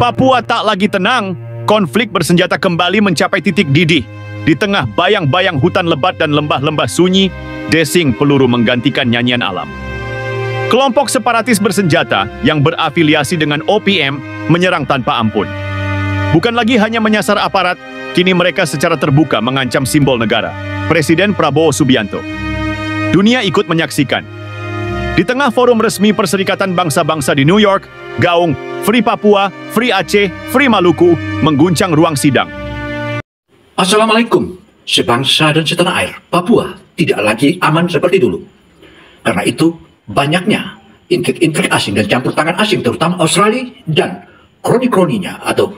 Papua tak lagi tenang. Konflik bersenjata kembali mencapai titik didih. Di tengah bayang-bayang hutan lebat dan lembah-lembah sunyi, desing peluru menggantikan nyanyian alam. Kelompok separatis bersenjata yang berafiliasi dengan OPM menyerang tanpa ampun. Bukan lagi hanya menyasar aparat, kini mereka secara terbuka mengancam simbol negara, Presiden Prabowo Subianto. Dunia ikut menyaksikan. Di tengah forum resmi Perserikatan Bangsa-Bangsa di New York, gaung Free Papua, Free Aceh, Free Maluku mengguncang ruang sidang. Assalamualaikum, sebangsa dan setanah air. Papua tidak lagi aman seperti dulu. Karena itu, banyaknya intrik-intrik asing dan campur tangan asing, terutama Australia dan kroni-kroninya atau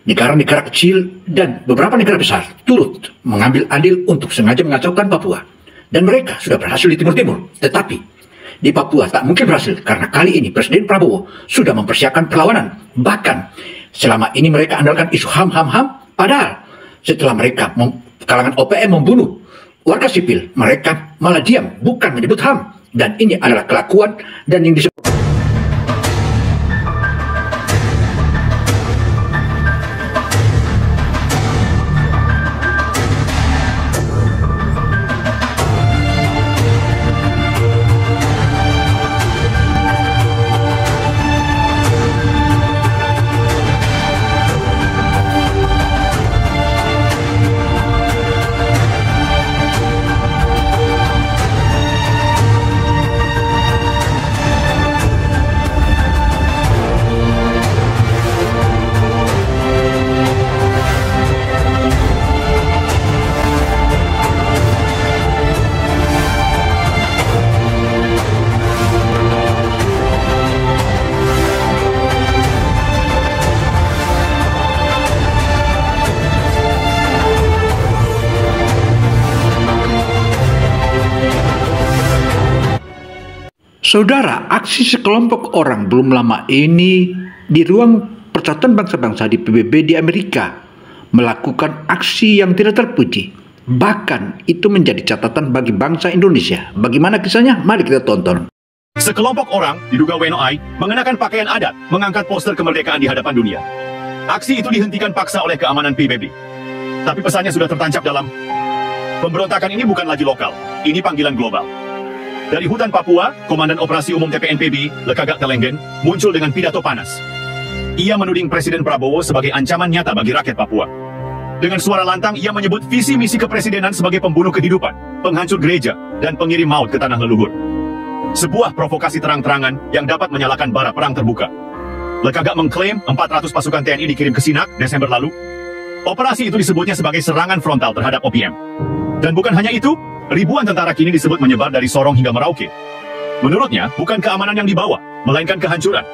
negara-negara kecil dan beberapa negara besar turut mengambil andil untuk sengaja mengacaukan Papua. Dan mereka sudah berhasil di Timur-Timur. Tetapi di Papua tak mungkin berhasil karena kali ini Presiden Prabowo sudah mempersiapkan perlawanan. Bahkan selama ini mereka andalkan isu HAM. Padahal setelah mereka kalangan OPM membunuh warga sipil, mereka malah diam, bukan menyebut HAM. Dan ini adalah kelakuan dan yang disebut Saudara, aksi sekelompok orang belum lama ini di ruang Persatuan Bangsa-Bangsa di PBB di Amerika melakukan aksi yang tidak terpuji. Bahkan itu menjadi catatan bagi bangsa Indonesia. Bagaimana kisahnya? Mari kita tonton. Sekelompok orang, diduga WNOI, mengenakan pakaian adat, mengangkat poster kemerdekaan di hadapan dunia. Aksi itu dihentikan paksa oleh keamanan PBB. Tapi pesannya sudah tertancap dalam pemberontakan ini bukan lagi lokal, ini panggilan global. Dari hutan Papua, Komandan Operasi Umum TPNPB, Lekagak Telenggen, muncul dengan pidato panas. Ia menuding Presiden Prabowo sebagai ancaman nyata bagi rakyat Papua. Dengan suara lantang, ia menyebut visi misi kepresidenan sebagai pembunuh kehidupan, penghancur gereja, dan pengirim maut ke tanah leluhur. Sebuah provokasi terang-terangan yang dapat menyalakan bara perang terbuka. Lekagak mengklaim 400 pasukan TNI dikirim ke Sinak Desember lalu. Operasi itu disebutnya sebagai serangan frontal terhadap OPM. Dan bukan hanya itu, ribuan tentara kini disebut menyebar dari Sorong hingga Merauke. Menurutnya, bukan keamanan yang dibawa, melainkan kehancuran.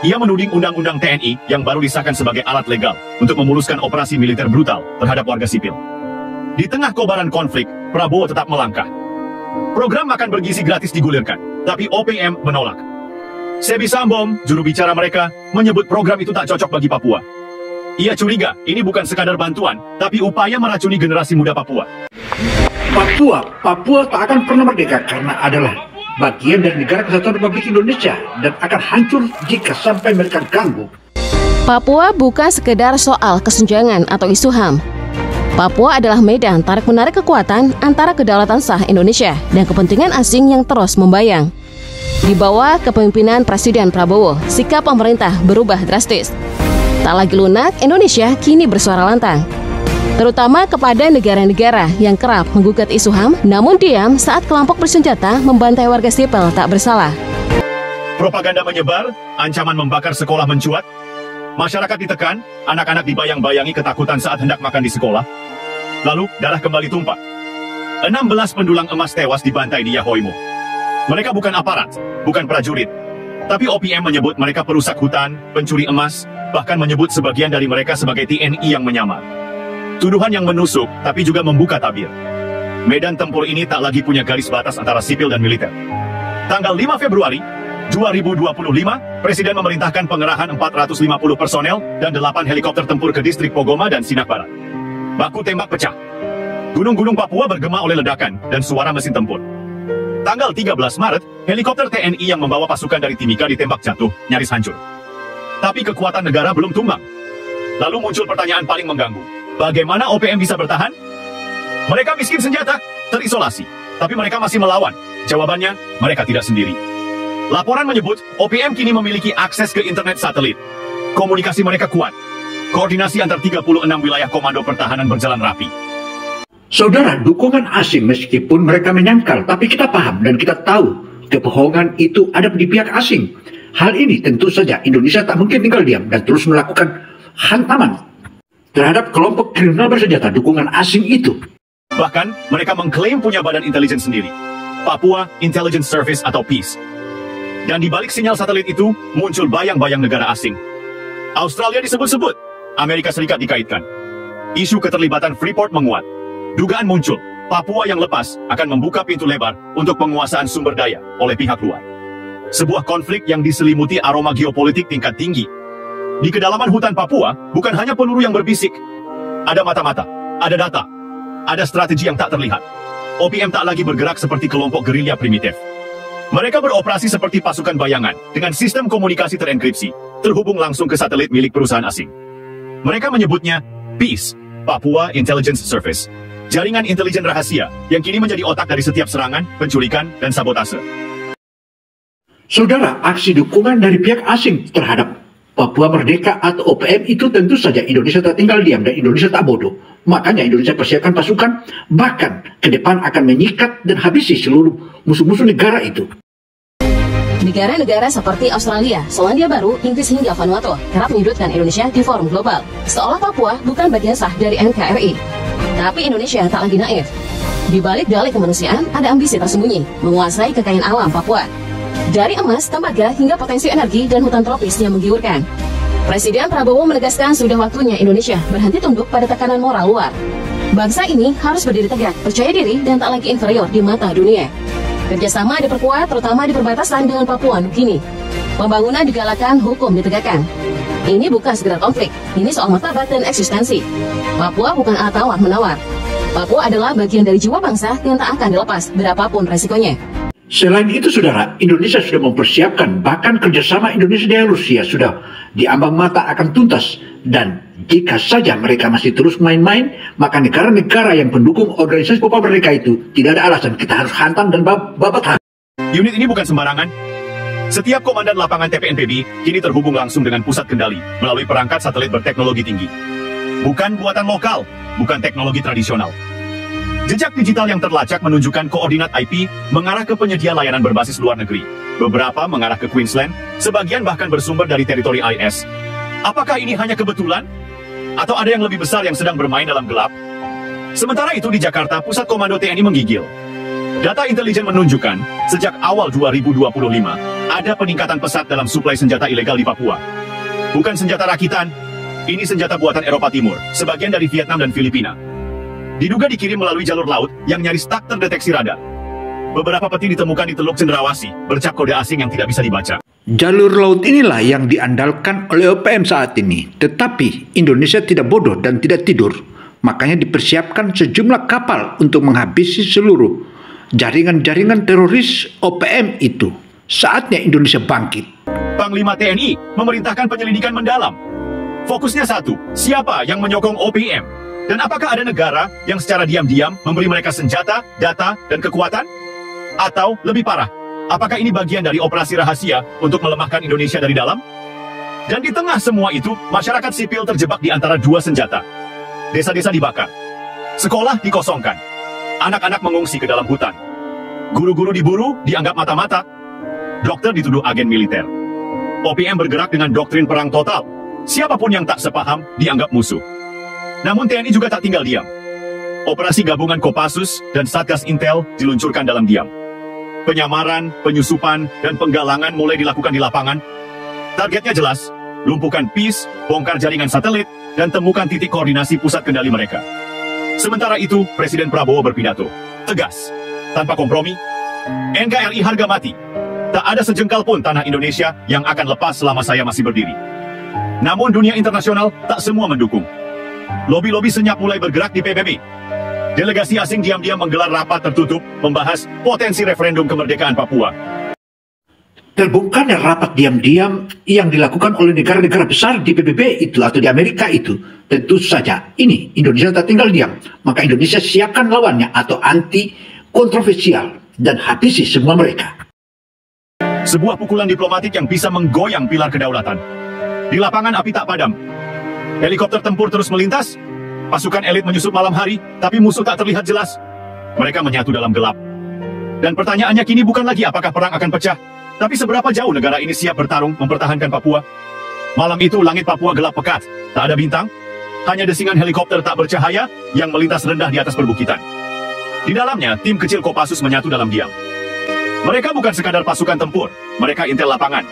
Ia menuding undang-undang TNI yang baru disahkan sebagai alat legal untuk memuluskan operasi militer brutal terhadap warga sipil. Di tengah kobaran konflik, Prabowo tetap melangkah. Program makan bergizi gratis digulirkan, tapi OPM menolak. Sebi Sambom, juru bicara mereka, menyebut program itu tak cocok bagi Papua. Ia curiga, ini bukan sekadar bantuan, tapi upaya meracuni generasi muda Papua. Papua tak akan pernah merdeka karena adalah bagian dari negara kesatuan Republik Indonesia dan akan hancur jika sampai mereka ganggu. Papua bukan sekedar soal kesenjangan atau isu HAM. Papua adalah medan tarik-menarik kekuatan antara kedaulatan sah Indonesia dan kepentingan asing yang terus membayang. Di bawah kepemimpinan Presiden Prabowo, sikap pemerintah berubah drastis. Tak lagi lunak, Indonesia kini bersuara lantang, terutama kepada negara-negara yang kerap menggugat isu HAM, namun diam saat kelompok bersenjata membantai warga sipil tak bersalah. Propaganda menyebar, ancaman membakar sekolah mencuat, masyarakat ditekan, anak-anak dibayang-bayangi ketakutan saat hendak makan di sekolah. Lalu, darah kembali tumpah. 16 pendulang emas tewas dibantai di Yahoimo. Mereka bukan aparat, bukan prajurit, tapi OPM menyebut mereka perusak hutan, pencuri emas, bahkan menyebut sebagian dari mereka sebagai TNI yang menyamar. Tuduhan yang menusuk, tapi juga membuka tabir. Medan tempur ini tak lagi punya garis batas antara sipil dan militer. Tanggal 5 Februari 2025, Presiden memerintahkan pengerahan 450 personel dan 8 helikopter tempur ke distrik Pogoma dan Sinak Barat. Baku tembak pecah. Gunung-gunung Papua bergema oleh ledakan dan suara mesin tempur. Tanggal 13 Maret, helikopter TNI yang membawa pasukan dari Timika ditembak jatuh, nyaris hancur. Tapi kekuatan negara belum tumbang. Lalu muncul pertanyaan paling mengganggu. Bagaimana OPM bisa bertahan? Mereka miskin senjata, terisolasi. Tapi mereka masih melawan. Jawabannya, mereka tidak sendiri. Laporan menyebut, OPM kini memiliki akses ke internet satelit. Komunikasi mereka kuat. Koordinasi antar 36 wilayah komando pertahanan berjalan rapi. Saudara, dukungan asing meskipun mereka menyangkal, tapi kita paham dan kita tahu kebohongan itu ada di pihak asing. Hal ini tentu saja Indonesia tak mungkin tinggal diam dan terus melakukan hantaman terhadap kelompok kriminal bersenjata dukungan asing itu. Bahkan, mereka mengklaim punya badan intelijen sendiri, Papua Intelligence Service atau PIS. Dan di balik sinyal satelit itu, muncul bayang-bayang negara asing. Australia disebut-sebut, Amerika Serikat dikaitkan. Isu keterlibatan Freeport menguat. Dugaan muncul, Papua yang lepas akan membuka pintu lebar untuk penguasaan sumber daya oleh pihak luar. Sebuah konflik yang diselimuti aroma geopolitik tingkat tinggi. Di kedalaman hutan Papua, bukan hanya peluru yang berbisik. Ada mata-mata, ada data, ada strategi yang tak terlihat. OPM tak lagi bergerak seperti kelompok gerilya primitif. Mereka beroperasi seperti pasukan bayangan, dengan sistem komunikasi terenkripsi, terhubung langsung ke satelit milik perusahaan asing. Mereka menyebutnya PIS, Papua Intelligence Service, jaringan intelijen rahasia yang kini menjadi otak dari setiap serangan, penculikan, dan sabotase. Saudara, aksi dukungan dari pihak asing terhadap Papua Merdeka atau OPM itu tentu saja Indonesia tak tinggal diam dan Indonesia tak bodoh. Makanya Indonesia persiapkan pasukan, bahkan ke depan akan menyikat dan habisi seluruh musuh-musuh negara itu. Negara-negara seperti Australia, Selandia Baru, Inggris hingga Vanuatu kerap menyudutkan Indonesia di forum global, seolah Papua bukan bagian sah dari NKRI. Tapi Indonesia tak lagi naif. Di balik dalih kemanusiaan ada ambisi tersembunyi, menguasai kekayaan alam Papua. Dari emas, tembaga, hingga potensi energi dan hutan tropis yang menggiurkan. Presiden Prabowo menegaskan sudah waktunya Indonesia berhenti tunduk pada tekanan moral luar. Bangsa ini harus berdiri tegak, percaya diri, dan tak lagi inferior di mata dunia. Kerjasama diperkuat, terutama di perbatasan dengan Papua Nugini. Pembangunan digalakan, hukum ditegakkan. Ini bukan sekedar konflik, ini soal martabat dan eksistensi. Papua bukan alat tawar-menawar. Papua adalah bagian dari jiwa bangsa yang tak akan dilepas, berapapun resikonya. Selain itu, saudara, Indonesia sudah mempersiapkan, bahkan kerjasama Indonesia dengan Rusia sudah diambang mata akan tuntas. Dan jika saja mereka masih terus main-main, maka negara-negara yang pendukung organisasi Papua Merdeka itu tidak ada alasan kita harus hantam dan babat habis. Unit ini bukan sembarangan. Setiap komandan lapangan TPNPB kini terhubung langsung dengan pusat kendali melalui perangkat satelit berteknologi tinggi. Bukan buatan lokal, bukan teknologi tradisional. Jejak digital yang terlacak menunjukkan koordinat IP mengarah ke penyedia layanan berbasis luar negeri. Beberapa mengarah ke Queensland, sebagian bahkan bersumber dari teritori IS. Apakah ini hanya kebetulan? Atau ada yang lebih besar yang sedang bermain dalam gelap? Sementara itu di Jakarta, Pusat Komando TNI menggigil. Data intelijen menunjukkan, sejak awal 2025, ada peningkatan pesat dalam suplai senjata ilegal di Papua. Bukan senjata rakitan, ini senjata buatan Eropa Timur, sebagian dari Vietnam dan Filipina. Diduga dikirim melalui jalur laut yang nyaris tak terdeteksi radar. Beberapa peti ditemukan di Teluk Cendrawasih, bercap kode asing yang tidak bisa dibaca. Jalur laut inilah yang diandalkan oleh OPM saat ini. Tetapi Indonesia tidak bodoh dan tidak tidur. Makanya dipersiapkan sejumlah kapal untuk menghabisi seluruh jaringan-jaringan teroris OPM itu. Saatnya Indonesia bangkit. Panglima TNI memerintahkan penyelidikan mendalam. Fokusnya satu, siapa yang menyokong OPM? Dan apakah ada negara yang secara diam-diam memberi mereka senjata, data, dan kekuatan? Atau lebih parah, apakah ini bagian dari operasi rahasia untuk melemahkan Indonesia dari dalam? Dan di tengah semua itu, masyarakat sipil terjebak di antara dua senjata. Desa-desa dibakar, sekolah dikosongkan, anak-anak mengungsi ke dalam hutan, guru-guru diburu, dianggap mata-mata, dokter dituduh agen militer. OPM bergerak dengan doktrin perang total. Siapapun yang tak sepaham dianggap musuh. Namun TNI juga tak tinggal diam. Operasi gabungan Kopassus dan Satgas Intel diluncurkan dalam diam. Penyamaran, penyusupan, dan penggalangan mulai dilakukan di lapangan. Targetnya jelas, lumpuhkan PIS, bongkar jaringan satelit, dan temukan titik koordinasi pusat kendali mereka. Sementara itu, Presiden Prabowo berpidato, tegas, tanpa kompromi, NKRI harga mati. Tak ada sejengkal pun tanah Indonesia yang akan lepas selama saya masih berdiri. Namun dunia internasional tak semua mendukung. Lobi-lobi senyap mulai bergerak di PBB. Delegasi asing diam-diam menggelar rapat tertutup membahas potensi referendum kemerdekaan Papua. Terbongkarnya rapat diam-diam yang dilakukan oleh negara-negara besar di PBB itu atau di Amerika itu, tentu saja ini Indonesia tak tinggal diam. Maka Indonesia siapkan lawannya atau anti kontroversial dan habisi semua mereka. Sebuah pukulan diplomatik yang bisa menggoyang pilar kedaulatan. Di lapangan api tak padam. Helikopter tempur terus melintas. Pasukan elit menyusup malam hari, tapi musuh tak terlihat jelas. Mereka menyatu dalam gelap. Dan pertanyaannya kini bukan lagi apakah perang akan pecah, tapi seberapa jauh negara ini siap bertarung mempertahankan Papua. Malam itu langit Papua gelap pekat, tak ada bintang, hanya desingan helikopter tak bercahaya yang melintas rendah di atas perbukitan. Di dalamnya, tim kecil Kopassus menyatu dalam diam. Mereka bukan sekadar pasukan tempur, mereka intel lapangan.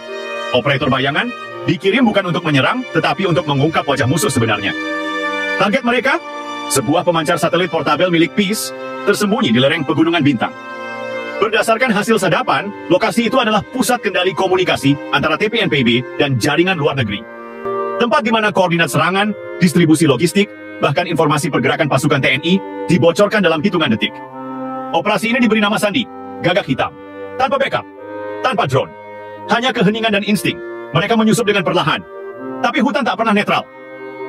Operator bayangan dikirim bukan untuk menyerang, tetapi untuk mengungkap wajah musuh sebenarnya. Target mereka? Sebuah pemancar satelit portabel milik Peace tersembunyi di lereng Pegunungan Bintang. Berdasarkan hasil sadapan, lokasi itu adalah pusat kendali komunikasi antara TPNPB dan jaringan luar negeri. Tempat di mana koordinat serangan, distribusi logistik, bahkan informasi pergerakan pasukan TNI dibocorkan dalam hitungan detik. Operasi ini diberi nama sandi, Gagak Hitam. Tanpa backup, tanpa drone. Hanya keheningan dan insting. Mereka menyusup dengan perlahan. Tapi hutan tak pernah netral.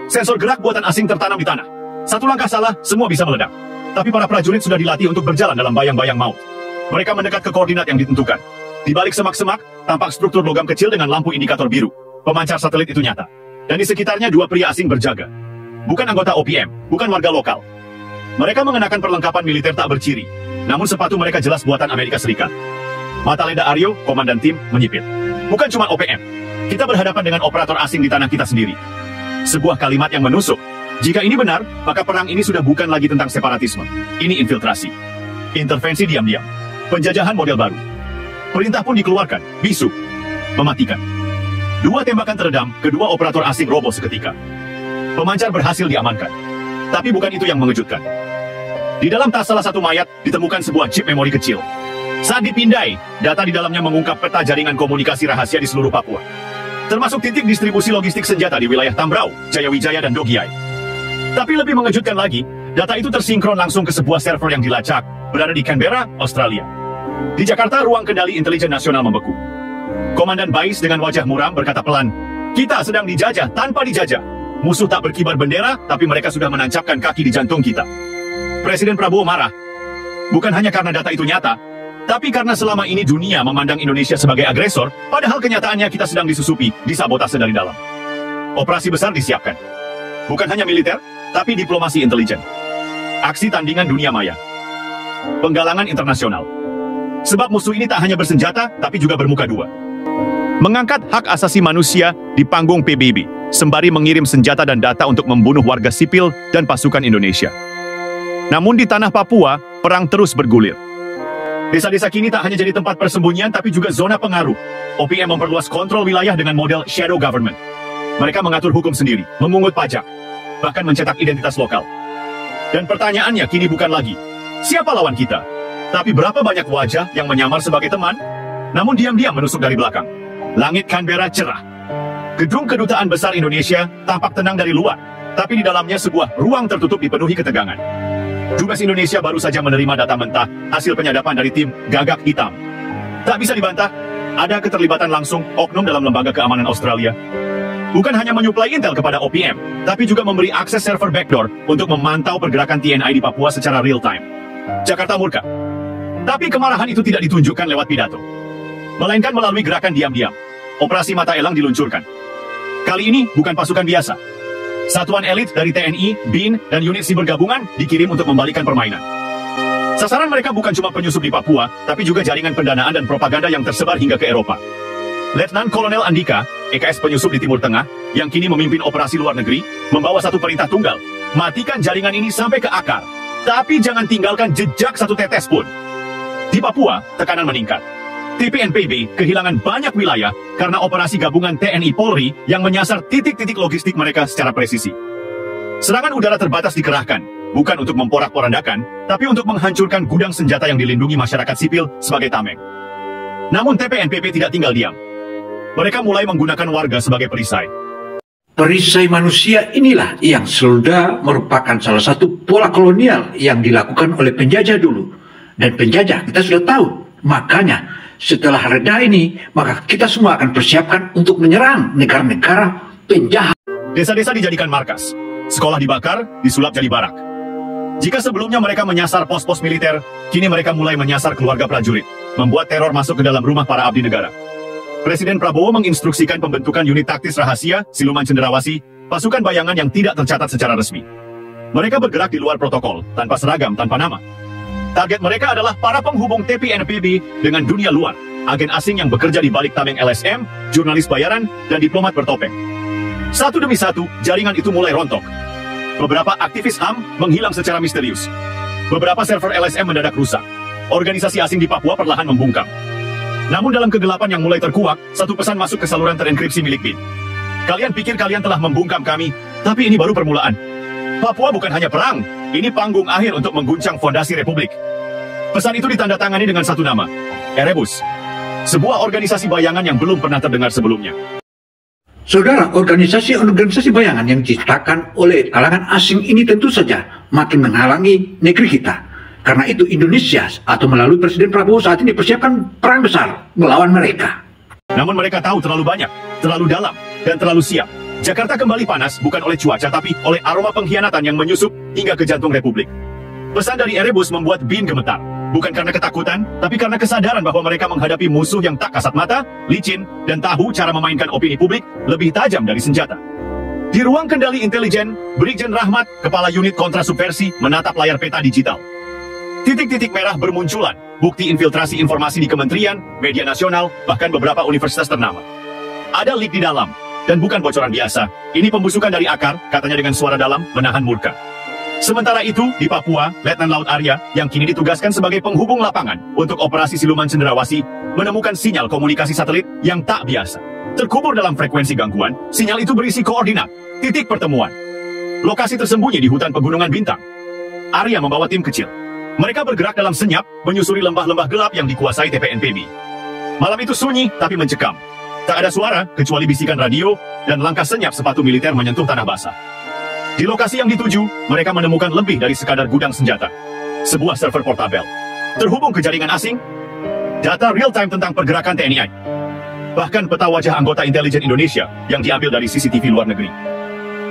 Sensor gerak buatan asing tertanam di tanah. Satu langkah salah, semua bisa meledak. Tapi para prajurit sudah dilatih untuk berjalan dalam bayang-bayang maut. Mereka mendekat ke koordinat yang ditentukan. Di balik semak-semak, tampak struktur logam kecil dengan lampu indikator biru. Pemancar satelit itu nyata. Dan di sekitarnya dua pria asing berjaga. Bukan anggota OPM, bukan warga lokal. Mereka mengenakan perlengkapan militer tak berciri. Namun sepatu mereka jelas buatan Amerika Serikat. Mata Leda Aryo, komandan tim, menyipit. Bukan cuma OPM. Kita berhadapan dengan operator asing di tanah kita sendiri. Sebuah kalimat yang menusuk. Jika ini benar, maka perang ini sudah bukan lagi tentang separatisme. Ini infiltrasi. Intervensi diam-diam. Penjajahan model baru. Perintah pun dikeluarkan. Bisu. Mematikan. Dua tembakan teredam, kedua operator asing roboh seketika. Pemancar berhasil diamankan. Tapi bukan itu yang mengejutkan. Di dalam tas salah satu mayat, ditemukan sebuah chip memori kecil. Saat dipindai, data di dalamnya mengungkap peta jaringan komunikasi rahasia di seluruh Papua. Termasuk titik distribusi logistik senjata di wilayah Tambrau, Jayawijaya, dan Dogiai. Tapi lebih mengejutkan lagi, data itu tersinkron langsung ke sebuah server yang dilacak, berada di Canberra, Australia. Di Jakarta, ruang kendali intelijen nasional membeku. Komandan Bais dengan wajah muram berkata pelan, "Kita sedang dijajah tanpa dijajah. Musuh tak berkibar bendera, tapi mereka sudah menancapkan kaki di jantung kita." Presiden Prabowo marah. Bukan hanya karena data itu nyata, tapi karena selama ini dunia memandang Indonesia sebagai agresor, padahal kenyataannya kita sedang disusupi, disabotase dari dalam. Operasi besar disiapkan. Bukan hanya militer, tapi diplomasi intelijen. Aksi tandingan dunia maya. Penggalangan internasional. Sebab musuh ini tak hanya bersenjata, tapi juga bermuka dua. Mengangkat hak asasi manusia di panggung PBB, sembari mengirim senjata dan data untuk membunuh warga sipil dan pasukan Indonesia. Namun di tanah Papua, perang terus bergulir. Desa-desa kini tak hanya jadi tempat persembunyian, tapi juga zona pengaruh. OPM memperluas kontrol wilayah dengan model shadow government. Mereka mengatur hukum sendiri, memungut pajak, bahkan mencetak identitas lokal. Dan pertanyaannya kini bukan lagi, siapa lawan kita? Tapi berapa banyak wajah yang menyamar sebagai teman, namun diam-diam menusuk dari belakang. Langit Canberra cerah. Gedung Kedutaan Besar Indonesia tampak tenang dari luar, tapi di dalamnya sebuah ruang tertutup dipenuhi ketegangan. Dubes Indonesia baru saja menerima data mentah hasil penyadapan dari tim Gagak Hitam. Tak bisa dibantah, ada keterlibatan langsung oknum dalam lembaga keamanan Australia. Bukan hanya menyuplai intel kepada OPM, tapi juga memberi akses server backdoor untuk memantau pergerakan TNI di Papua secara real time. Jakarta murka. Tapi kemarahan itu tidak ditunjukkan lewat pidato, melainkan melalui gerakan diam-diam. Operasi Mata Elang diluncurkan. Kali ini bukan pasukan biasa. Satuan elit dari TNI, BIN, dan unit siber gabungan dikirim untuk membalikan permainan. Sasaran mereka bukan cuma penyusup di Papua, tapi juga jaringan pendanaan dan propaganda yang tersebar hingga ke Eropa. Letnan Kolonel Andika, EKS penyusup di Timur Tengah, yang kini memimpin operasi luar negeri, membawa satu perintah tunggal. Matikan jaringan ini sampai ke akar. Tapi jangan tinggalkan jejak satu tetes pun. Di Papua, tekanan meningkat. TPNPB kehilangan banyak wilayah karena operasi gabungan TNI Polri yang menyasar titik-titik logistik mereka secara presisi. Serangan udara terbatas dikerahkan, bukan untuk memporak-porandakan, tapi untuk menghancurkan gudang senjata yang dilindungi masyarakat sipil sebagai tameng. Namun TPNPB tidak tinggal diam. Mereka mulai menggunakan warga sebagai perisai. Perisai manusia inilah yang sudah merupakan salah satu pola kolonial yang dilakukan oleh penjajah dulu. Dan penjajah kita sudah tahu, makanya setelah reda ini, maka kita semua akan persiapkan untuk menyerang negara-negara penjahat. Desa-desa dijadikan markas, sekolah dibakar, disulap jadi barak. Jika sebelumnya mereka menyasar pos-pos militer, kini mereka mulai menyasar keluarga prajurit, membuat teror masuk ke dalam rumah para abdi negara. Presiden Prabowo menginstruksikan pembentukan unit taktis rahasia, siluman cenderawasih, pasukan bayangan yang tidak tercatat secara resmi. Mereka bergerak di luar protokol, tanpa seragam, tanpa nama. Target mereka adalah para penghubung TPNPB dengan dunia luar, agen asing yang bekerja di balik tameng LSM, jurnalis bayaran, dan diplomat bertopeng. Satu demi satu, jaringan itu mulai rontok. Beberapa aktivis HAM menghilang secara misterius. Beberapa server LSM mendadak rusak. Organisasi asing di Papua perlahan membungkam. Namun dalam kegelapan yang mulai terkuak, satu pesan masuk ke saluran terenkripsi milik BIN. Kalian pikir kalian telah membungkam kami, tapi ini baru permulaan. Papua bukan hanya perang, ini panggung akhir untuk mengguncang fondasi Republik. Pesan itu ditandatangani dengan satu nama, Erebus. Sebuah organisasi bayangan yang belum pernah terdengar sebelumnya. Saudara, organisasi bayangan yang diciptakan oleh kalangan asing ini tentu saja makin menghalangi negeri kita. Karena itu Indonesia atau melalui Presiden Prabowo saat ini persiapkan perang besar melawan mereka. Namun mereka tahu terlalu banyak, terlalu dalam, dan terlalu siap. Jakarta kembali panas bukan oleh cuaca tapi oleh aroma pengkhianatan yang menyusup hingga ke jantung Republik. Pesan dari Erebus membuat BIN gemetar. Bukan karena ketakutan, tapi karena kesadaran bahwa mereka menghadapi musuh yang tak kasat mata, licin, dan tahu cara memainkan opini publik lebih tajam dari senjata. Di ruang kendali intelijen, Brigjen Rahmat, kepala unit kontrasubversi, menatap layar peta digital. Titik-titik merah bermunculan, bukti infiltrasi informasi di kementerian, media nasional, bahkan beberapa universitas ternama. Ada leak di dalam, dan bukan bocoran biasa. Ini pembusukan dari akar, katanya dengan suara dalam, menahan murka. Sementara itu, di Papua, Letnan Laut Arya, yang kini ditugaskan sebagai penghubung lapangan untuk operasi siluman cenderawasih, menemukan sinyal komunikasi satelit yang tak biasa. Terkubur dalam frekuensi gangguan, sinyal itu berisi koordinat, titik pertemuan. Lokasi tersembunyi di hutan Pegunungan Bintang. Arya membawa tim kecil. Mereka bergerak dalam senyap, menyusuri lembah-lembah gelap yang dikuasai TPNPB. Malam itu sunyi, tapi mencekam. Tak ada suara, kecuali bisikan radio, dan langkah senyap sepatu militer menyentuh tanah basah. Di lokasi yang dituju, mereka menemukan lebih dari sekadar gudang senjata. Sebuah server portabel. Terhubung ke jaringan asing, data real-time tentang pergerakan TNI. Bahkan peta wajah anggota intelijen Indonesia yang diambil dari CCTV luar negeri.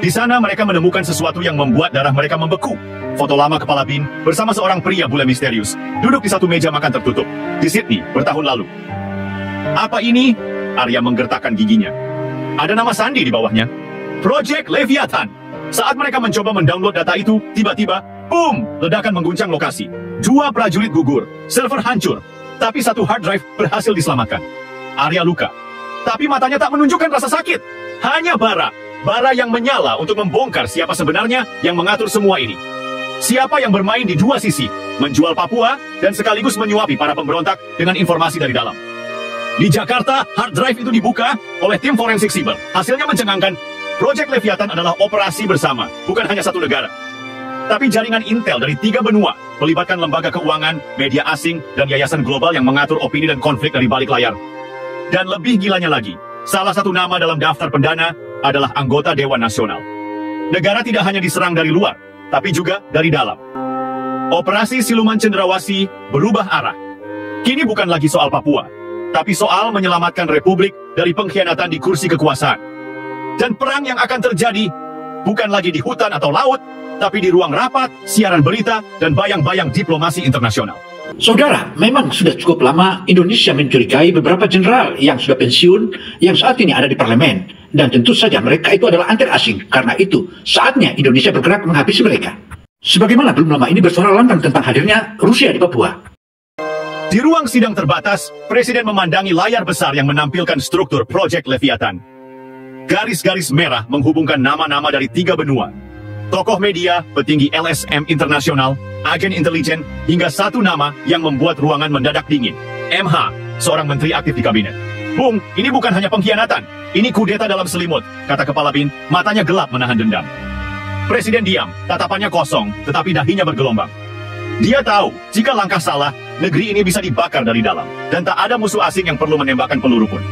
Di sana mereka menemukan sesuatu yang membuat darah mereka membeku. Foto lama kepala BIN bersama seorang pria bule misterius, duduk di satu meja makan tertutup, di Sydney, bertahun lalu. Apa ini? Arya menggertakkan giginya. Ada nama sandi di bawahnya. Project Leviathan. Saat mereka mencoba mendownload data itu, tiba-tiba, boom! Ledakan mengguncang lokasi. 2 prajurit gugur, server hancur. Tapi satu hard drive berhasil diselamatkan. Arya luka. Tapi matanya tak menunjukkan rasa sakit. Hanya bara. Bara yang menyala untuk membongkar siapa sebenarnya yang mengatur semua ini. Siapa yang bermain di dua sisi, menjual Papua, dan sekaligus menyuapi para pemberontak dengan informasi dari dalam. Di Jakarta, hard drive itu dibuka oleh tim forensik siber. Hasilnya mencengangkan. Project Leviathan adalah operasi bersama, bukan hanya satu negara. Tapi jaringan intel dari 3 benua, melibatkan lembaga keuangan, media asing, dan yayasan global yang mengatur opini dan konflik dari balik layar. Dan lebih gilanya lagi, salah satu nama dalam daftar pendana adalah anggota Dewan Nasional. Negara tidak hanya diserang dari luar, tapi juga dari dalam. Operasi siluman cenderawasih berubah arah. Kini bukan lagi soal Papua, tapi soal menyelamatkan Republik dari pengkhianatan di kursi kekuasaan. Dan perang yang akan terjadi bukan lagi di hutan atau laut, tapi di ruang rapat, siaran berita, dan bayang-bayang diplomasi internasional. Saudara, memang sudah cukup lama Indonesia mencurigai beberapa jenderal yang sudah pensiun, yang saat ini ada di parlemen. Dan tentu saja mereka itu adalah antek asing. Karena itu, saatnya Indonesia bergerak menghabisi mereka. Sebagaimana belum lama ini bersuara lantang tentang hadirnya Rusia di Papua. Di ruang sidang terbatas, Presiden memandangi layar besar yang menampilkan struktur Project Leviathan. Garis-garis merah menghubungkan nama-nama dari 3 benua. Tokoh media, petinggi LSM internasional, agen intelijen, hingga satu nama yang membuat ruangan mendadak dingin. MH, seorang menteri aktif di kabinet. Bung, ini bukan hanya pengkhianatan. Ini kudeta dalam selimut, kata kepala BIN, matanya gelap menahan dendam. Presiden diam, tatapannya kosong, tetapi dahinya bergelombang. Dia tahu, jika langkah salah, negeri ini bisa dibakar dari dalam. Dan tak ada musuh asing yang perlu menembakkan peluru pun.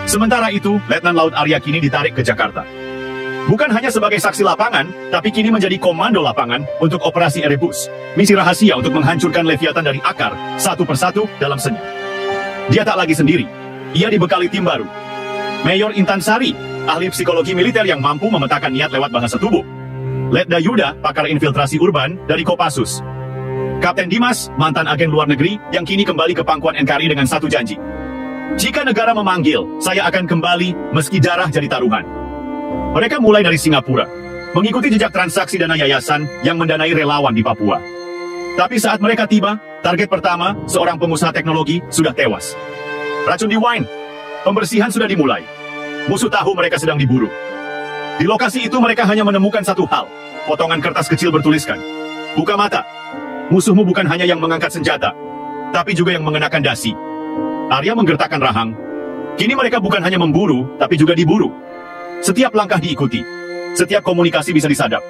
Sementara itu, Letnan Laut Arya kini ditarik ke Jakarta. Bukan hanya sebagai saksi lapangan, tapi kini menjadi komando lapangan untuk operasi Erebus. Misi rahasia untuk menghancurkan Leviathan dari akar, satu persatu dalam senyap. Dia tak lagi sendiri. Ia dibekali tim baru. Mayor Intan Sari, ahli psikologi militer yang mampu memetakan niat lewat bahasa tubuh. Letda Yuda, pakar infiltrasi urban dari Kopassus. Kapten Dimas, mantan agen luar negeri yang kini kembali ke pangkuan NKRI dengan satu janji. Jika negara memanggil, saya akan kembali meski darah jadi taruhan. Mereka mulai dari Singapura, mengikuti jejak transaksi dana yayasan yang mendanai relawan di Papua. Tapi saat mereka tiba, target pertama, seorang pengusaha teknologi, sudah tewas. Racun di wine, pembersihan sudah dimulai. Musuh tahu mereka sedang diburu. Di lokasi itu mereka hanya menemukan satu hal, potongan kertas kecil bertuliskan, "Buka mata. Musuhmu bukan hanya yang mengangkat senjata, tapi juga yang mengenakan dasi." Arya menggertakkan rahang. Kini mereka bukan hanya memburu, tapi juga diburu. Setiap langkah diikuti. Setiap komunikasi bisa disadap.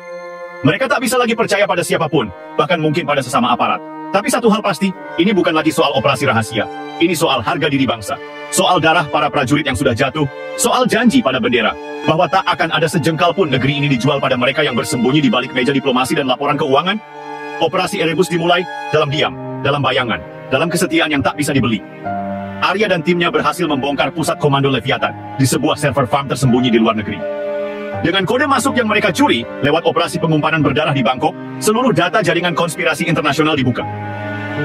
Mereka tak bisa lagi percaya pada siapapun, bahkan mungkin pada sesama aparat. Tapi satu hal pasti, ini bukan lagi soal operasi rahasia. Ini soal harga diri bangsa. Soal darah para prajurit yang sudah jatuh. Soal janji pada bendera, bahwa tak akan ada sejengkal pun negeri ini dijual pada mereka yang bersembunyi di balik meja diplomasi dan laporan keuangan. Operasi Erebus dimulai dalam diam, dalam bayangan, dalam kesetiaan yang tak bisa dibeli. Arya dan timnya berhasil membongkar pusat komando Leviathan di sebuah server farm tersembunyi di luar negeri. Dengan kode masuk yang mereka curi, lewat operasi pengumpanan berdarah di Bangkok, seluruh data jaringan konspirasi internasional dibuka.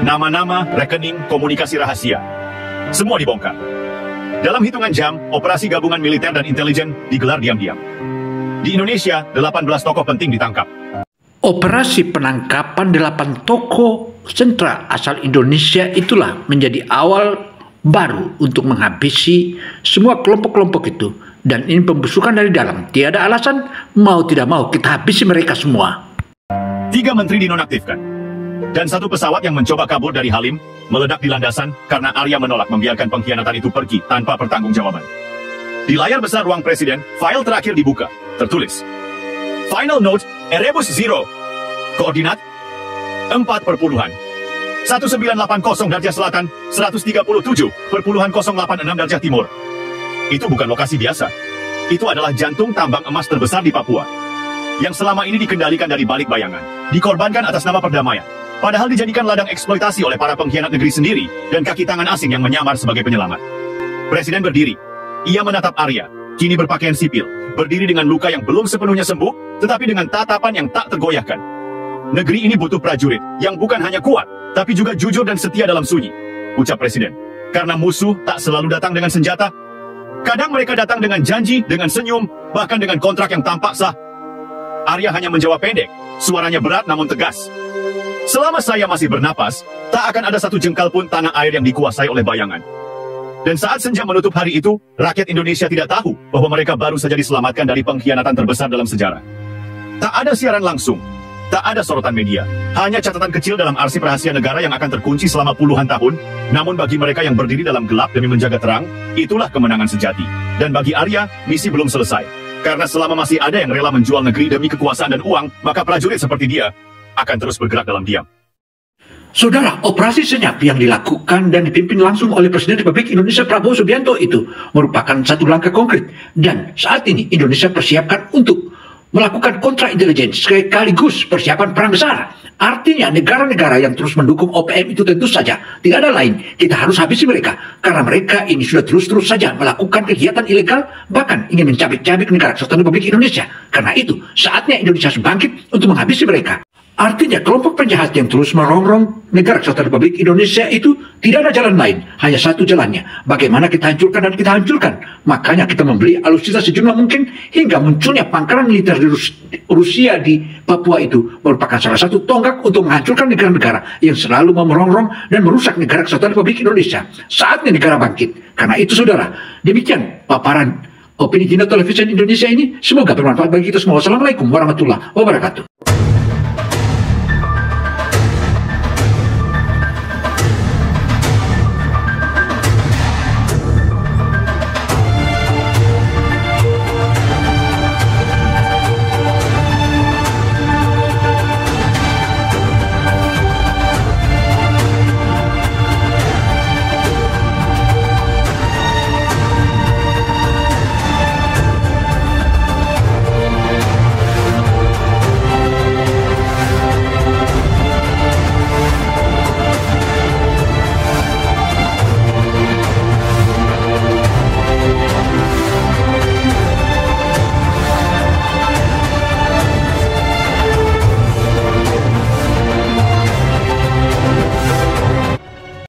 Nama-nama, rekening, komunikasi rahasia. Semua dibongkar. Dalam hitungan jam, operasi gabungan militer dan intelijen digelar diam-diam. Di Indonesia, 18 tokoh penting ditangkap. Operasi penangkapan 8 tokoh sentra asal Indonesia itulah menjadi awal baru untuk menghabisi semua kelompok-kelompok itu. Dan ini pembusukan dari dalam. Tiada alasan, mau tidak mau kita habisi mereka semua. 3 menteri dinonaktifkan. Dan 1 pesawat yang mencoba kabur dari Halim meledak di landasan karena Arya menolak membiarkan pengkhianatan itu pergi tanpa pertanggungjawaban. Di layar besar ruang presiden, file terakhir dibuka. Tertulis, Final Note, Erebus Zero. Koordinat 4,1980 darjah selatan, 137,086 darjah timur. Itu bukan lokasi biasa. Itu adalah jantung tambang emas terbesar di Papua, yang selama ini dikendalikan dari balik bayangan, dikorbankan atas nama perdamaian, padahal dijadikan ladang eksploitasi oleh para pengkhianat negeri sendiri dan kaki tangan asing yang menyamar sebagai penyelamat. Presiden berdiri. Ia menatap Arya, kini berpakaian sipil, berdiri dengan luka yang belum sepenuhnya sembuh, tetapi dengan tatapan yang tak tergoyahkan. Negeri ini butuh prajurit yang bukan hanya kuat, tapi juga jujur dan setia dalam sunyi, ucap Presiden. Karena musuh tak selalu datang dengan senjata. Kadang mereka datang dengan janji, dengan senyum, bahkan dengan kontrak yang tampak sah. Arya hanya menjawab pendek, suaranya berat namun tegas. Selama saya masih bernapas, tak akan ada satu jengkal pun tanah air yang dikuasai oleh bayangan. Dan saat senja menutup hari itu, rakyat Indonesia tidak tahu bahwa mereka baru saja diselamatkan dari pengkhianatan terbesar dalam sejarah. Tak ada siaran langsung, tak ada sorotan media, hanya catatan kecil dalam arsip rahasia negara yang akan terkunci selama puluhan tahun. Namun bagi mereka yang berdiri dalam gelap demi menjaga terang, itulah kemenangan sejati. Dan bagi Arya, misi belum selesai. Karena selama masih ada yang rela menjual negeri demi kekuasaan dan uang, maka prajurit seperti dia akan terus bergerak dalam diam. Saudara, operasi senyap yang dilakukan dan dipimpin langsung oleh Presiden Republik Indonesia Prabowo Subianto itu merupakan satu langkah konkret. Dan saat ini Indonesia persiapkan untuk melakukan kontra intelijen sekaligus persiapan perang besar. Artinya negara-negara yang terus mendukung OPM itu tentu saja tidak ada lain, kita harus habisi mereka. Karena mereka ini sudah terus-terus saja melakukan kegiatan ilegal, bahkan ingin mencabik-cabik negara kesatuan Republik Indonesia. Karena itu saatnya Indonesia harus bangkit untuk menghabisi mereka. Artinya kelompok penjahat yang terus merongrong negara kesatuan Republik Indonesia itu tidak ada jalan lain, hanya satu jalannya. Bagaimana kita hancurkan dan kita hancurkan. Makanya kita membeli alutsista sejumlah mungkin, hingga munculnya pangkalan militer di Rusia di Papua itu merupakan salah satu tonggak untuk menghancurkan negara-negara yang selalu merongrong dan merusak negara kesatuan Republik Indonesia. Saatnya negara bangkit. Karena itu saudara, demikian paparan Opini Channel Television Indonesia ini. Semoga bermanfaat bagi kita semua. Wassalamualaikum warahmatullahi wabarakatuh.